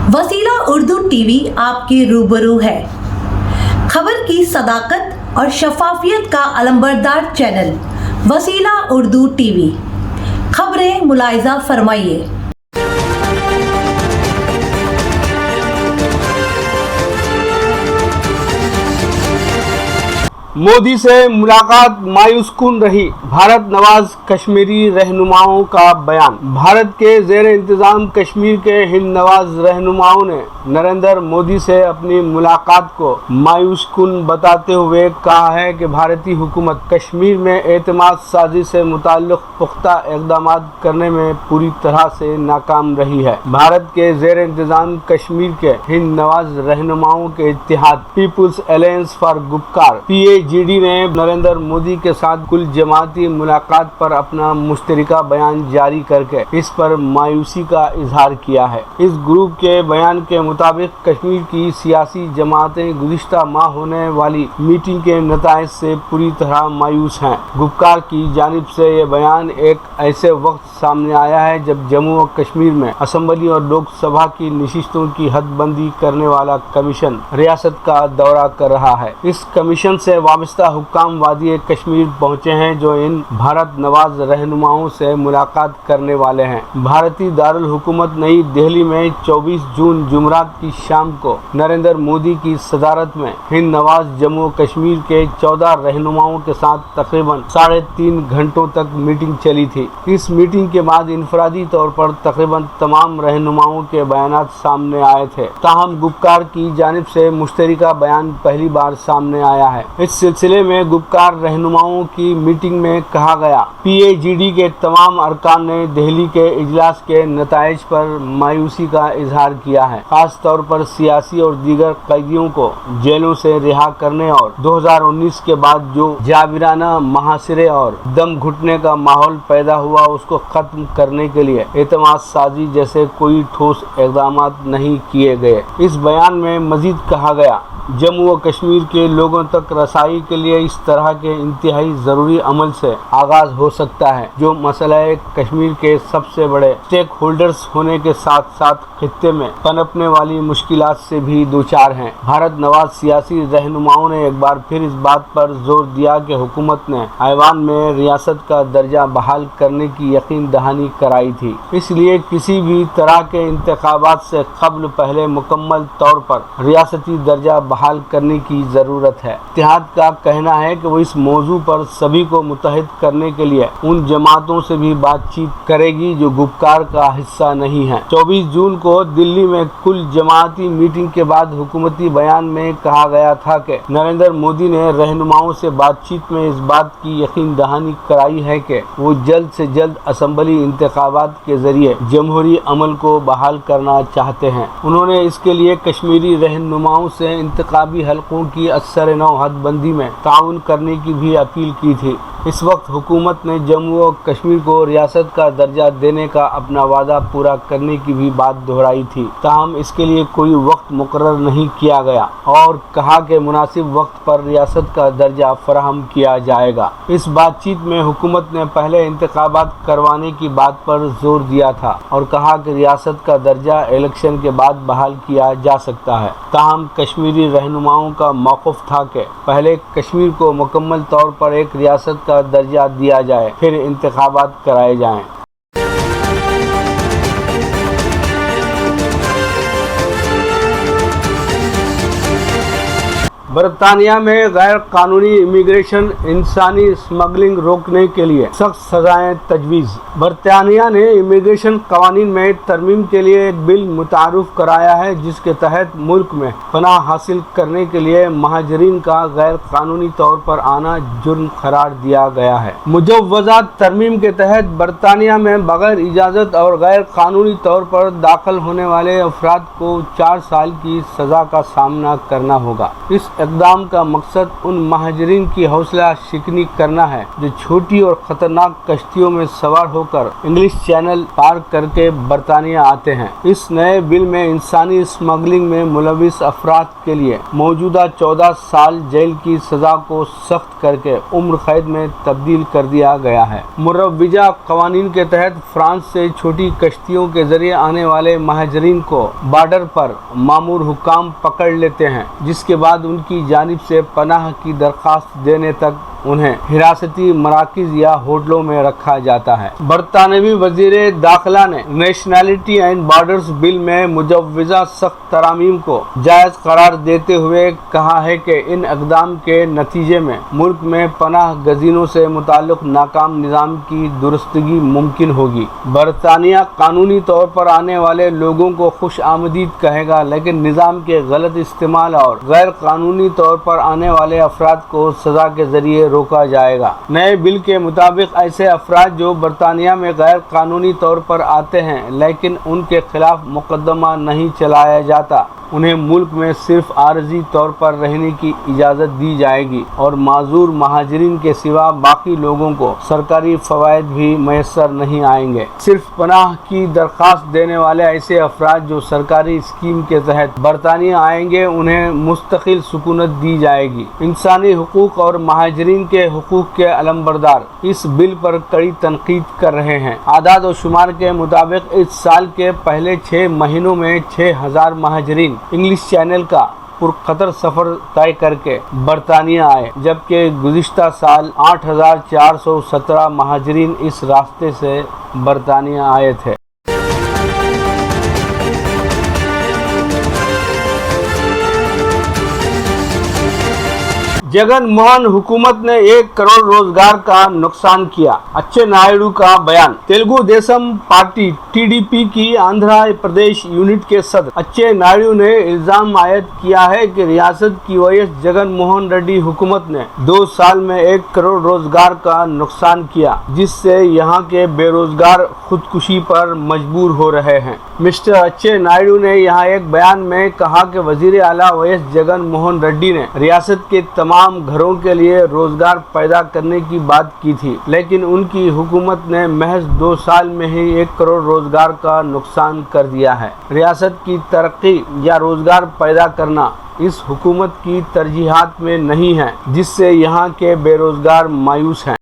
वसीला उर्दू टीवी आपके रूबरू है। खबर की सदाकत और शफाफियत का अलंबरदार चैनल वसीला उर्दू टीवी। खबरें मुलाहिजा फरमाइए। मोदी से मुलाकात मायूस कुन रही, भारत नवाज कश्मीरी रहनुमाओं का बयान। भारत के ज़ेर इंतज़ाम कश्मीर के हिंद नवाज रहनुमाओं ने नरेंद्र मोदी से अपनी मुलाकात को मायूस कुन बताते हुए कहा है कि भारतीय हुकूमत कश्मीर में एतमाद साजी से मुताल्लिक़ पुख्ता इक़दाम करने में पूरी तरह से नाकाम रही है। भारत के ज़ेर इंतज़ाम कश्मीर के हिंद नवाज रहनुमाओं के इत्तेहाद peoples alliance for Gupkar PAGD ने नरेंद्र मोदी के साथ कुल जमाती मुलाकात पर अपना मुश्तरका बयान जारी करके इस पर मायूसी का इजहार किया है। इस ग्रुप के बयान के मुताबिक कश्मीर की सियासी जमातें गुज़िश्ता माह होने वाली मीटिंग के नताइज से पूरी तरह मायूस हैं। गुपकार की जानिब से ये बयान एक ऐसे वक्त सामने आया है जब जम्मू और कश्मीर में असम्बली और लोकसभा की नशिस्तों की हदबंदी करने वाला कमीशन रियासत का दौरा कर रहा है। इस कमीशन से वाबस्ता हुक्काम वादी कश्मीर पहुंचे हैं जो इन भारत नवाज रहनुमाओं से मुलाकात करने वाले हैं। भारतीय दारुल हुकूमत नई दिल्ली में 24 जून जुमरात की शाम को नरेंद्र मोदी की सदारत में हिंद नवाज जम्मू कश्मीर के 14 रहनुमाओं के साथ तकरीबन 3.5 घंटों तक मीटिंग चली थी। इस मीटिंग के बाद इनफरादी तौर पर तकरीबन तमाम रहनुमाओं के बयानात सामने आए थे। ताहम गुपकार की जानिब से मुश्तरका बयान पहली बार सामने आया है। इस सिलसिले में गुपकार रहनुमाओं की मीटिंग में कहा गया, PAGD के तमाम अरकान ने दिल्ली के इजलास के नताइज पर मायूसी का इजहार किया है। खास तौर पर सियासी और दीगर कैदियों को जेलों से रिहा करने और 2019 के बाद जो जाबिराना महासिरे और दम घुटने का माहौल पैदा हुआ उसको खत्म करने के लिए एतमाद साजी जैसे कोई ठोस इक़दाम नहीं किए गए। इस बयान में मजीद कहा गया, जम्मू व कश्मीर के लोगों तक रसाई के लिए इस तरह के इंतहाई ज़रूरी अमल से आगाज़ हो सकता है जो मसला कश्मीर के सबसे बड़े स्टेक होल्डर्स होने के साथ साथ खित्ते में पनपने वाली मुश्किलात से भी दोचार हैं। भारत नवाज सियासी रहनुमाओं ने एक बार फिर इस बात पर जोर दिया कि हुकूमत ने ऐवान में रियासत का दर्जा बहाल करने की यकीन दहानी कराई थी, इसलिए किसी भी तरह के इंतखाबात से कबल पहले मुकम्मल तौर पर रियासती दर्जा बहाल करने की ज़रूरत है। इत्तेहाद का कहना है कि वो इस मौजू पर सभी को मुत्तहिद करने के लिए उन जमातों से भी बातचीत करेगी जो गुपकार का हिस्सा नहीं है। 24 जून को दिल्ली में कुल जमाती मीटिंग के बाद हुकूमती बयान में कहा गया था कि नरेंद्र मोदी ने रहनुमाओं से बातचीत में इस बात की यकीन दहानी कराई है कि वो जल्द से जल्द असम्बली इंतखाबात के जरिए जमहूरी अमल को बहाल करना चाहते हैं। उन्होंने इसके लिए कश्मीरी रहनुमाओं से इंतखाबी हलकों की असर नौ हदबंदी में ताउन करने की भी अपील की थी। इस वक्त हुकूमत ने जम्मू और कश्मीर को रियासत का दर्जा देने का अपना वादा पूरा करने की भी बात दोहराई थी। ताहम इसके लिए कोई वक्त मुकर्रर नहीं किया गया और कहा कि मुनासिब वक्त पर रियासत का दर्जा फराहम किया जाएगा। इस बातचीत में हुकूमत ने पहले इंतखाबात करवाने की बात पर जोर दिया था और कहा कि रियासत का दर्जा इलेक्शन के बाद बहाल किया जा सकता है। ताहम कश्मीरी रहनुमाओं का मौक़िफ़ था कि पहले कश्मीर को मुकम्मल तौर पर एक रियासत का दर्जा दिया जाए, फिर इंतखाबात कराए जाएं। बरतानिया में गैर कानूनी इमिग्रेशन इंसानी स्मगलिंग रोकने के लिए सख्त सजाएं तजवीज़। बरतानिया ने इमिग्रेशन कवानीन में तरमीम के लिए एक बिल मुतारुफ कराया है जिसके तहत मुल्क में पनाह हासिल करने के लिए महाजरीन का गैर कानूनी तौर पर आना जुर्म करार दिया गया है। मुजव्वज़ा तरमीम के तहत बरतानिया में बगैर इजाज़त और गैर कानूनी तौर पर दाखिल होने वाले अफराद को 4 साल की सज़ा का सामना करना होगा। इस اقدام کا مقصد ان مہاجرین کی حوصلہ شکنی کرنا ہے جو چھوٹی اور خطرناک کشتیوں میں سوار ہو کر انگلش چینل پار کر کے برطانیہ آتے ہیں۔ اس نئے بل میں انسانی اسمگلنگ میں ملوث افراد کے لیے موجودہ 14 سال جیل کی سزا کو سخت کر کے عمر قید میں تبدیل کر دیا گیا ہے۔ مروجہ قوانین کے تحت فرانس سے چھوٹی کشتیوں کے ذریعے آنے والے مہاجرین کو بارڈر پر مامور حکام پکڑ لیتے ہیں، جس کے بعد ان کی جانب سے پناہ کی درخواست دینے تک انہیں حراستی مراکز یا ہوٹلوں میں رکھا جاتا ہے۔ برطانوی وزیر داخلہ نے نیشنلٹی اینڈ بارڈرز بل میں مجوزہ سخت ترامیم کو جائز قرار دیتے ہوئے کہا ہے کہ ان اقدام کے نتیجے میں ملک میں پناہ گزینوں سے متعلق ناکام نظام کی درستگی ممکن ہوگی۔ برطانیہ قانونی طور پر آنے والے لوگوں کو خوش آمدید کہے گا، لیکن نظام کے غلط استعمال اور غیر قانونی طور پر آنے والے افراد کو سزا کے ذریعے روکا جائے گا۔ نئے بل کے مطابق ایسے افراد جو برطانیہ میں غیر قانونی طور پر آتے ہیں لیکن ان کے خلاف مقدمہ نہیں چلایا جاتا، انہیں ملک میں صرف عارضی طور پر رہنے کی اجازت دی جائے گی اور معذور مہاجرین کے سوا باقی لوگوں کو سرکاری فوائد بھی میسر نہیں آئیں گے۔ صرف پناہ کی درخواست دینے والے ایسے افراد جو سرکاری اسکیم کے تحت برطانیہ آئیں گے انہیں مستقل سکونت دی جائے گی۔ انسانی حقوق اور مہاجرین کے حقوق کے علمبردار اس بل پر کڑی تنقید کر رہے ہیں۔ اعداد و شمار کے مطابق اس سال کے پہلے 6 مہینوں میں 6000 مہاجرین انگلش چینل کا پرخطر سفر طے کر کے برطانیہ آئے، جبکہ گزشتہ سال 8417 مہاجرین اس راستے سے برطانیہ آئے تھے۔ جگن موہن حکومت نے 1 کروڑ روزگار کا نقصان کیا، اچھے نائیڈو کا بیان۔ تیلگو دیشم پارٹی TDP کی آندھرا پردیش یونٹ کے صدر اچھے نائیڈو نے الزام عائد کیا ہے کہ ریاست کی وائس جگن موہن ریڈی حکومت نے 2 سال میں 1 کروڑ روزگار کا نقصان کیا، جس سے یہاں کے بے روزگار خودکشی پر مجبور ہو رہے ہیں۔ مسٹر اچھے نائیڈو نے یہاں ایک بیان میں کہا کہ وزیر اعلیٰ وائس جگن موہن ریڈی نے ریاست کے تمام گھروں کے لیے روزگار پیدا کرنے کی بات کی تھی، لیکن ان کی حکومت نے محض 2 سال میں ہی 1 کروڑ روزگار کا نقصان کر دیا ہے۔ ریاست کی ترقی یا روزگار پیدا کرنا اس حکومت کی ترجیحات میں نہیں ہے، جس سے یہاں کے بے روزگار مایوس ہیں۔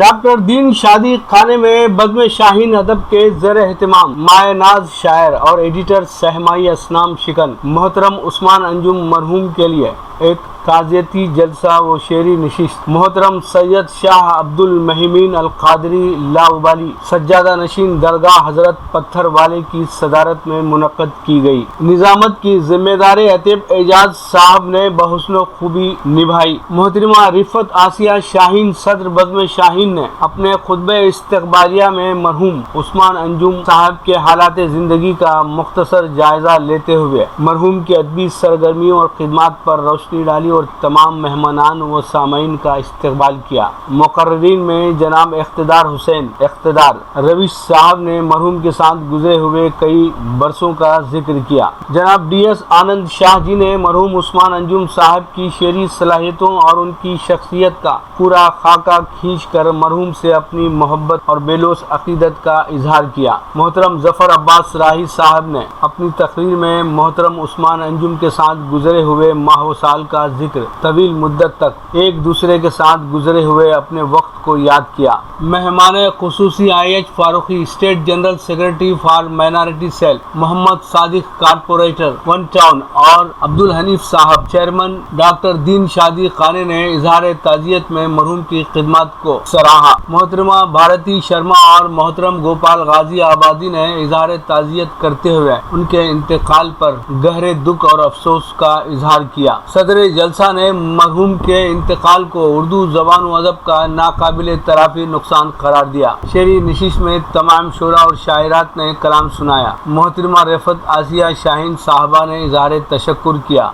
ڈاکٹر دین شادی خانے میں بزم شاہین ادب کے زیر اہتمام مائع ناز شاعر اور ایڈیٹر سہمائی اسنام شکن محترم عثمان انجم مرحوم کے لیے ایک تعزیتی جلسہ و شعری نشست محترم سید شاہ عبد المحمین القادری لاؤبالی سجادہ نشین درگاہ حضرت پتھر والے کی صدارت میں منعقد کی گئی۔ نظامت کی ذمہ داری عتیب اعجاز صاحب نے بحسن و خوبی نبھائی۔ محترمہ رفت آسیہ شاہین صدر بزم شاہین نے اپنے خطبہ استقبالیہ میں مرحوم عثمان انجم صاحب کے حالات زندگی کا مختصر جائزہ لیتے ہوئے مرحوم کی ادبی سرگرمیوں اور خدمات پر روشنی ڈالی اور تمام مہمانان و سامعین کا استقبال کیا۔ مقررین میں جناب اقتدار حسین اقتدار روش صاحب نے مرحوم کے ساتھ گزرے ہوئے کئی برسوں کا ذکر کیا۔ جناب DS آنند شاہ جی نے مرحوم عثمان انجم صاحب کی شعری صلاحیتوں اور ان کی شخصیت کا پورا خاکہ کھینچ کر مرحوم سے اپنی محبت اور بے لوث عقیدت کا اظہار کیا۔ محترم ظفر عباس راہی صاحب نے اپنی تقریر میں محترم عثمان انجم کے ساتھ گزرے ہوئے ماہ و سال کا ذکر طویل مدت تک ایک دوسرے کے ساتھ گزرے ہوئے اپنے وقت کو یاد کیا۔ مہمان خصوصی IH Farooqui state general secretary for minority cell Mohammed Sadiq corporator 1 town اور عبد الحنیف صاحب چیئرمین ڈاکٹر دین شادی خانے نے اظہار تعزیت میں مرحوم کی خدمات کو سراہا۔ محترمہ بھارتی شرما اور محترم گوپال غازی آبادی نے اظہار تعزیت کرتے ہوئے ان کے انتقال پر گہرے دکھ اور افسوس کا اظہار کیا۔ صدر جلسہ نے مرحوم کے انتقال کو اردو زبان و ادب کا ناقابل تعافی نقصان قرار دیا۔ شعری نشست میں تمام شعراء اور شاعرات نے کلام سنایا۔ محترمہ رفت آسیہ شاہین صاحبہ نے اظہار تشکر کیا۔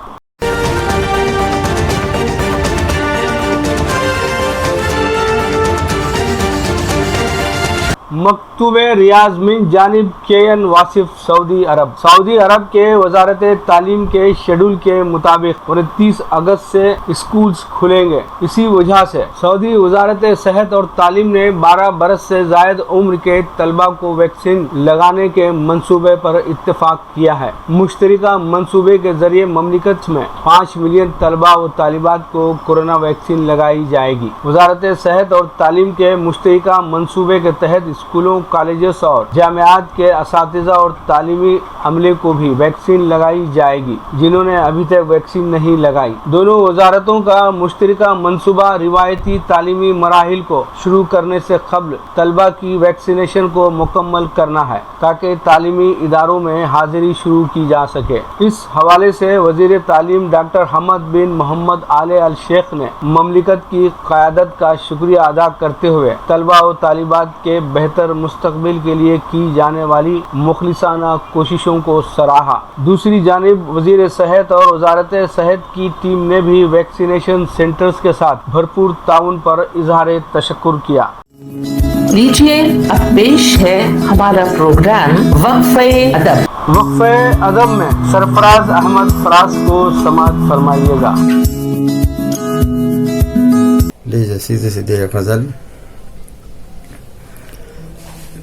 मकतूब रियाज मिन जानिब केएन वासिफ सऊदी अरब के वजारत तालीम के शेड्यूल के मुताबिक 29 अगस्त से स्कूल्स खुलेंगे। इसी वजह से सऊदी वजारत सेहत और तालीम ने 12 बरस से जायद उम्र के तलबा को वैक्सीन लगाने के मंसूबे पर इत्तेफाक किया है। मुश्तरका मंसूबे के जरिए ममलिकत में 5 मिलियन तलबा व तालिबात को कोरोना वैक्सीन लगाई जाएगी। वजारत सेहत और तालीम के मुश्तरका मंसूबे के तहत स्कूलों, कॉलेजेस और जामियात के असातिज़ा और तालीमी अमले को भी वैक्सीन लगाई जाएगी जिन्होंने अभी तक वैक्सीन नहीं लगाई। दोनों वजारतों का मुश्तरका मंसूबा रिवायती तालीमी मराहिल को शुरू करने से कबल तलबा की वैक्सीनेशन को मुकम्मल करना है ताकि तालीमी इदारों में हाजिरी शुरू की जा सके। इस हवाले से वजीर तालीम डॉक्टर हमद बिन मोहम्मद आले अल शेख ने ममलिकत की क़यादत का शुक्रिया अदा करते हुए तलबा और तालिबात के बेहतर मुस्तकबिल के लिए की जाने वाली मुखलिसाना कोशिशों को सराहा। दूसरी जानिब वजीर सेहत और वजारत सेहत की टीम ने भी वैक्सीनेशन सेंटर्स के साथ भरपूर ताउन पर इजहार तशक्कुर किया। लीजिए अब पेश है हमारा प्रोग्राम वक्फे अदब। वक्फे अदब में सरफराज अहमद फराज को समाअत फरमाइएगा। लीजिए सीधे सीधे गजल।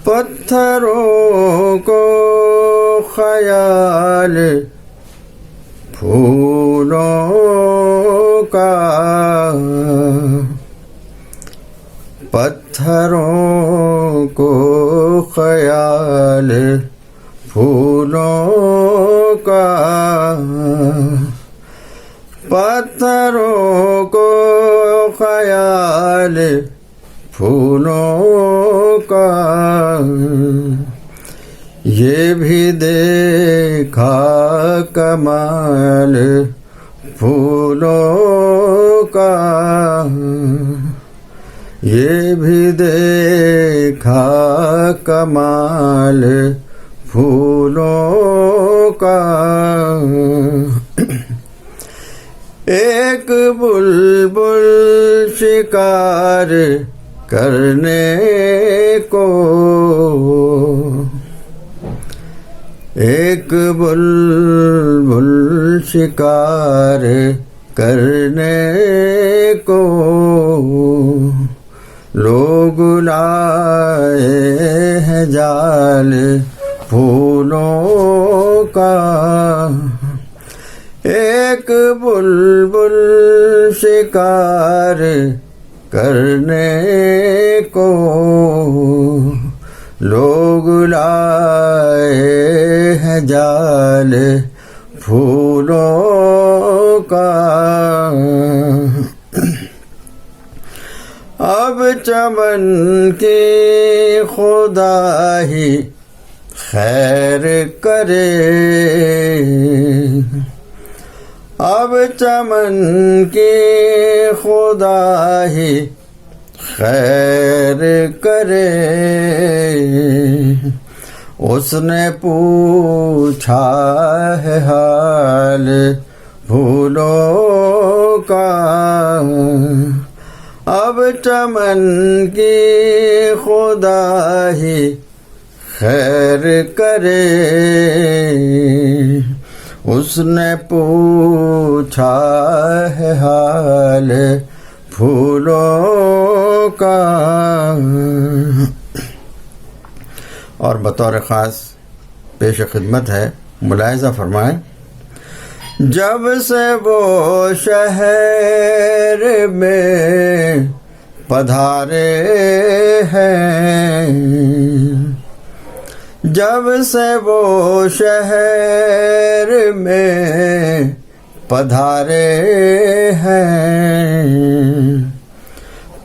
पत्थरों को ख्याल फूलों का, पत्थरों को ख्याल फूलों का, पत्थरों को ख्याल फूलों का, ये भी देखा कमाल फूलों का, ये भी देखा कमाल फूलों का। एक बुलबुल शिकार करने को, एक बुलबुल शिकार करने को, लोग लाए हैं जाल फूलों का। एक बुलबुल शिकार करने को, लोग लाए हैं जाल फूलों का। अब चमन की खुदा ही खैर करे, अब चमन की खुदा ही खैर करे। उसने पूछा है हाल फूलों का, अब चमन की खुदा ही खैर करे। उसने पूछा है हाल फूलों का। और बतौर ख़ास पेश खिदमत है, मुलाहिज़ा फरमाएं। जब से वो शहर में पधारे हैं, जब से वो शहर में पधारे हैं,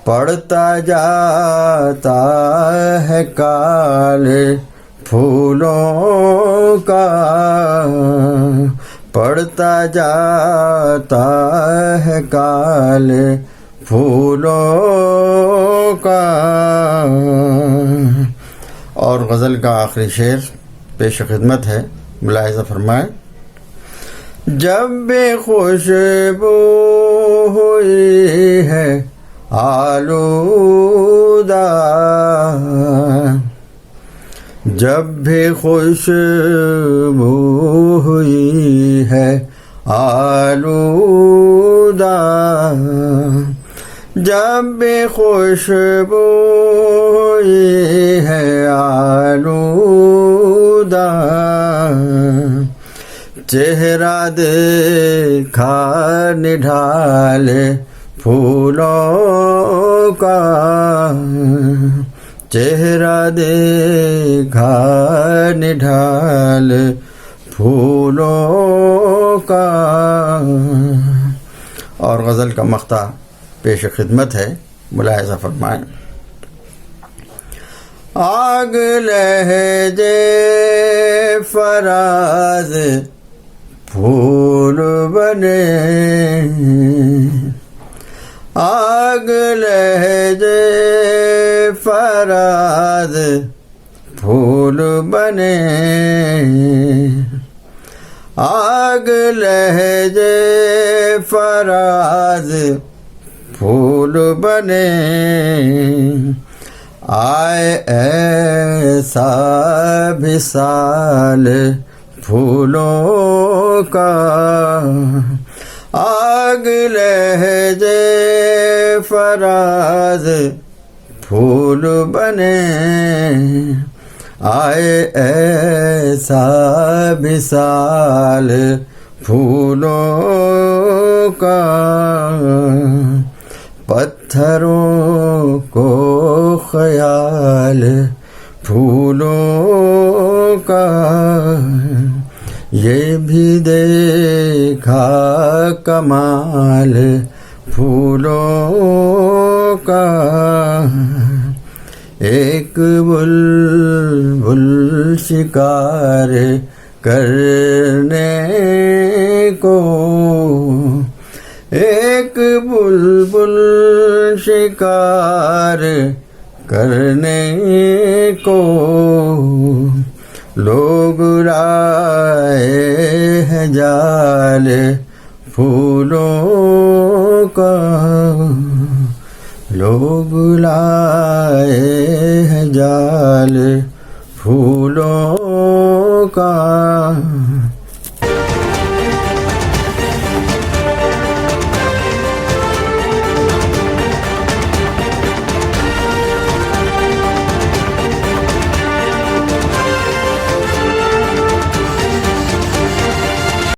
पड़ता जाता है काल फूलों का, पड़ता जाता है काल फूलों का। और गज़ल का आखिरी शेर पेश खिदमत है, मुलाहिज़ा फरमाएं। जब भी खुशबू हुई है आलूदा, جب بھی خوشبو ہوئی ہے آلودہ، جب بھی خوشبو ہوئی ہے آلودہ، چہرہ دیکھا نڈھالے پھولوں کا، چہرہ دیکھا نڈھالے پھولوں کا۔ اور غزل کا مقطع پیش خدمت ہے، ملاحظہ فرمائیں۔ آگ لہجے فراز پھول بنے، آگ لہجے فراز پھول بنے، آگ لہجے فراز پھول بنے، آئے ایسا وصال پھولوں کا، آگ لہجے فراز پھول بنے، آئے ایسا وصال پھولوں کا، پتھروں کو خیال پھولوں کا، یہ بھی دیکھا کمال پھولوں کا، ایک بلبل شکار کرنے کو، ایک بلبل شکار کرنے کو، لوگ لائے ہیں جال پھولوں کا، لوگ لائے ہیں جال پھولوں کا۔